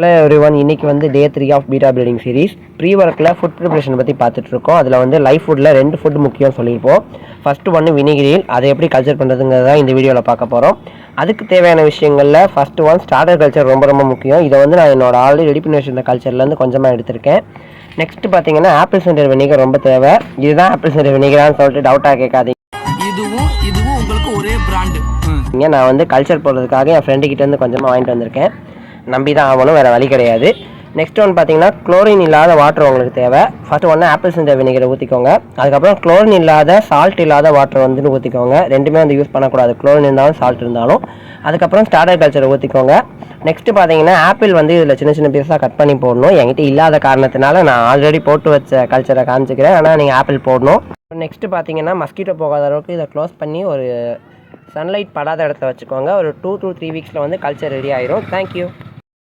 Hello everyone, இன்னைக்கு வந்து day 3 of beta building series. ப்ரீ ஒர்க்கில் ஃபுட் ப்ரிப்பரேஷன் பற்றி பார்த்துட்ருக்கோம். அதில் வந்து லைஃப் ஃபுட்டில் 2 ஃபுட் முக்கியம் சொல்லியிருப்போம். ஃபஸ்ட்டு ஒன்று வினிகிரில், அதை எப்படி கல்ச்சர் பண்ணுறதுங்கிறத இந்த வீடியோவில் பார்க்க போகிறோம். அதுக்கு தேவையான விஷயங்களில் ஃபஸ்ட்டு ஒன் ஸ்டார்டர் கல்ச்சர் ரொம்ப முக்கியம். இதை வந்து நான் என்னோட ஆல்ரெடி ரெடி பண்ணி வச்சிருந்த கல்ச்சர்லேருந்து கொஞ்சமாக எடுத்திருக்கேன். நெக்ஸ்ட்டு பார்த்தீங்கன்னா ஆப்பிள் சென்டர் வினிகர் ரொம்ப தேவை. இதுதான் ஆப்பிள் சென்டர் வினிகரான்னு சொல்லிட்டு டவுட்டாக கேட்காதீங்க. இதுவும் உங்களுக்கு ஒரே பிராண்டு. நான் வந்து கல்ச்சர் போடுறதுக்காக என் ஃப்ரெண்டுக்கிட்டேருந்து கொஞ்சமாக வாங்கிட்டு வந்திருக்கேன். நம்பி தான் ஆகணும், வேறு வழி கிடையாது. நெக்ஸ்ட் ஒன்று பார்த்தீங்கன்னா குளோரின் இல்லாத வாட்டர் உங்களுக்கு தேவை. ஃபஸ்ட்டு ஒன்று ஆப்பிள் சென்டர் வினிகரை ஊற்றிக்கோங்க. அதுக்கப்புறம் குளோரின் இல்லாத சால்ட் இல்லாத வாட்டர் வந்து ஊற்றிக்கோங்க. ரெண்டுமே வந்து யூஸ் பண்ணக்கூடாது, குளோரின் இருந்தாலும் சால்ட் இருந்தாலும். அதுக்கப்புறம் ஸ்டார்டர் கல்ச்சரை ஊற்றிக்கோங்க. நெக்ஸ்ட்டு பார்த்தீங்கன்னா ஆப்பிள் வந்து இதில் சின்ன பீஸாக கட் பண்ணி போடணும். என்கிட்ட இல்லாத காரணத்தினால நான் ஆல்ரெடி போட்டு வச்ச கல்ச்சரை காமிச்சிக்கிறேன், ஆனால் நீங்கள் ஆப்பிள் போடணும். நெக்ஸ்ட்டு பார்த்தீங்கன்னா மஸ்கிட்டோ போகாத அளவுக்கு இதை க்ளோஸ் பண்ணி ஒரு சன்லைட் படாத இடத்துல வச்சுக்கோங்க. ஒரு 2 to 3 வீக்ஸில் வந்து கல்ச்சர் ரெடி ஆயிரும். தேங்க்யூ.